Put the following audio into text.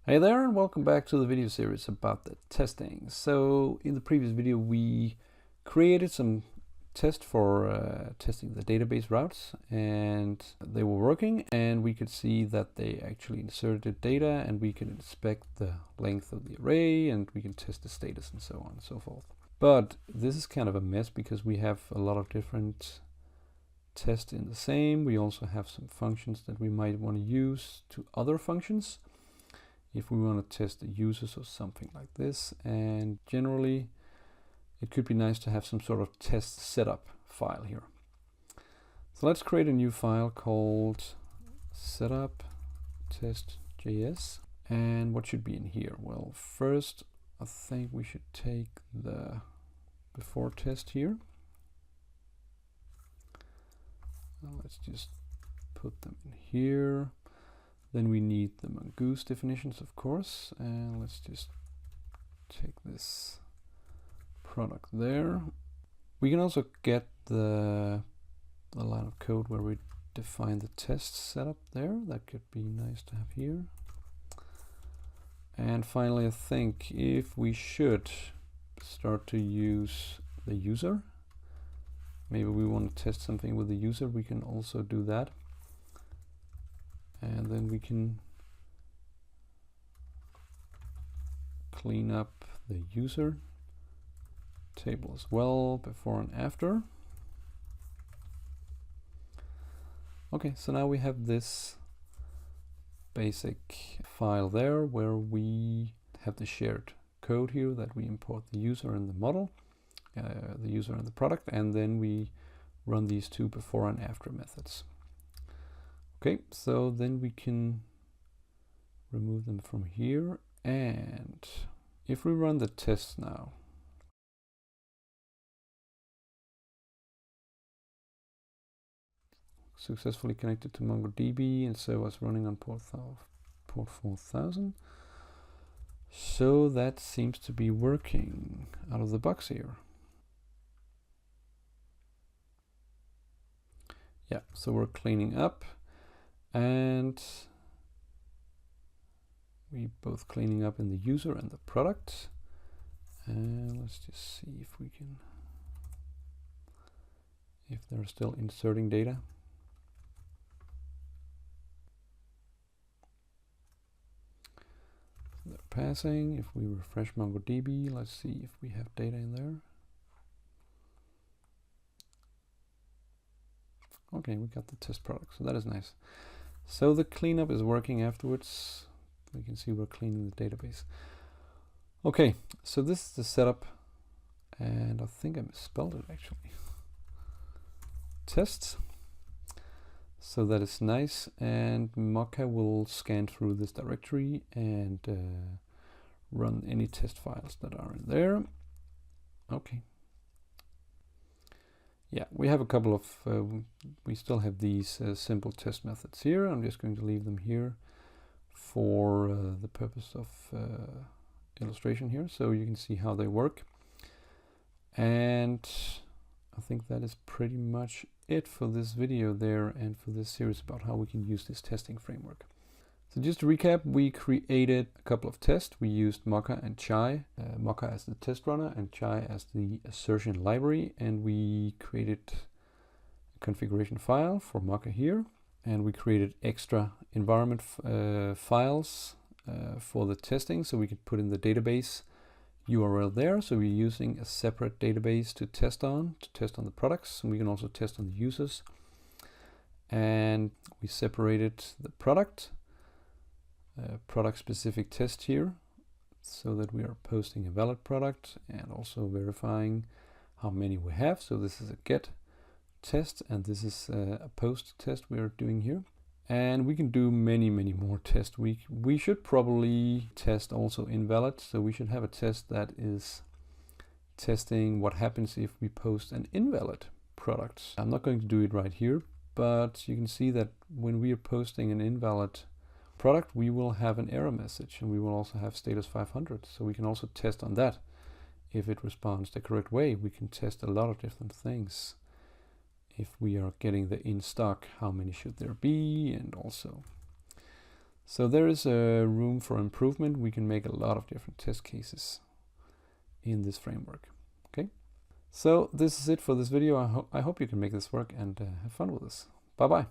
Hey there, and welcome back to the video series about the testing. So in the previous video we created some tests for testing the database routes, and they were working, and we could see that they actually inserted data, and we can inspect the length of the array, and we can test the status and so on and so forth. But this is kind of a mess because we have a lot of different tests in the same. We also have some functions that we might want to use to other functions if we want to test the users or something like this. And generally it could be nice to have some sort of test setup file here. So let's create a new file called setup test.js. And what should be in here? Well, first I think we should take the before test here. Well, let's just put them in here. Then we need the mongoose definitions, of course, and let's just take this product there. We can also get the line of code where we define the test setup there. That could be nice to have here. And finally, I think if we should start to use the user, maybe we want to test something with the user, we can also do that. And then we can clean up the user table as well, before and after. Okay, so now we have this basic file there where we have the shared code here that we import the user and the model, the user and the product, and then we run these two before and after methods. Okay, so then we can remove them from here, and if we run the test now, successfully connected to MongoDB, and so was running on port 4000. So that seems to be working out of the box here. Yeah, so we're cleaning up. And we both cleaning up in the user and the product. And let's just see if we can, if they're still inserting data. So they're passing. If we refresh MongoDB, let's see if we have data in there. Okay, we got the test product, so that is nice. So the cleanup is working afterwards. We can see we're cleaning the database. Okay, so this is the setup, and I think I misspelled it actually. Test. So that is nice, and Mocha will scan through this directory and run any test files that are in there. Okay. Yeah, we have a couple of, we still have these simple test methods here. I'm just going to leave them here for the purpose of illustration here, so you can see how they work. And I think that is pretty much it for this video there, and for this series about how we can use this testing framework. So just to recap, we created a couple of tests. We used Mocha and Chai, Mocha as the test runner and Chai as the assertion library, and we created a configuration file for Mocha here, and we created extra environment files for the testing, so we could put in the database URL there. So we're using a separate database to test on the products, and we can also test on the users. And we separated the product specific test here, so that we are posting a valid product and also verifying how many we have. So this is a get test, and this is a post test we are doing here. And we can do many more tests. We should probably test also invalid, so we should have a test that is testing what happens if we post an invalid product. I'm not going to do it right here, but you can see that when we are posting an invalid product, we will have an error message, and we will also have status 500. So we can also test on that. If it responds the correct way, we can test a lot of different things. If we are getting the in stock, how many should there be, and also So there is a room for improvement. We can make a lot of different test cases in this framework. Okay, so this is it for this video. I hope you can make this work and have fun with this. Bye bye.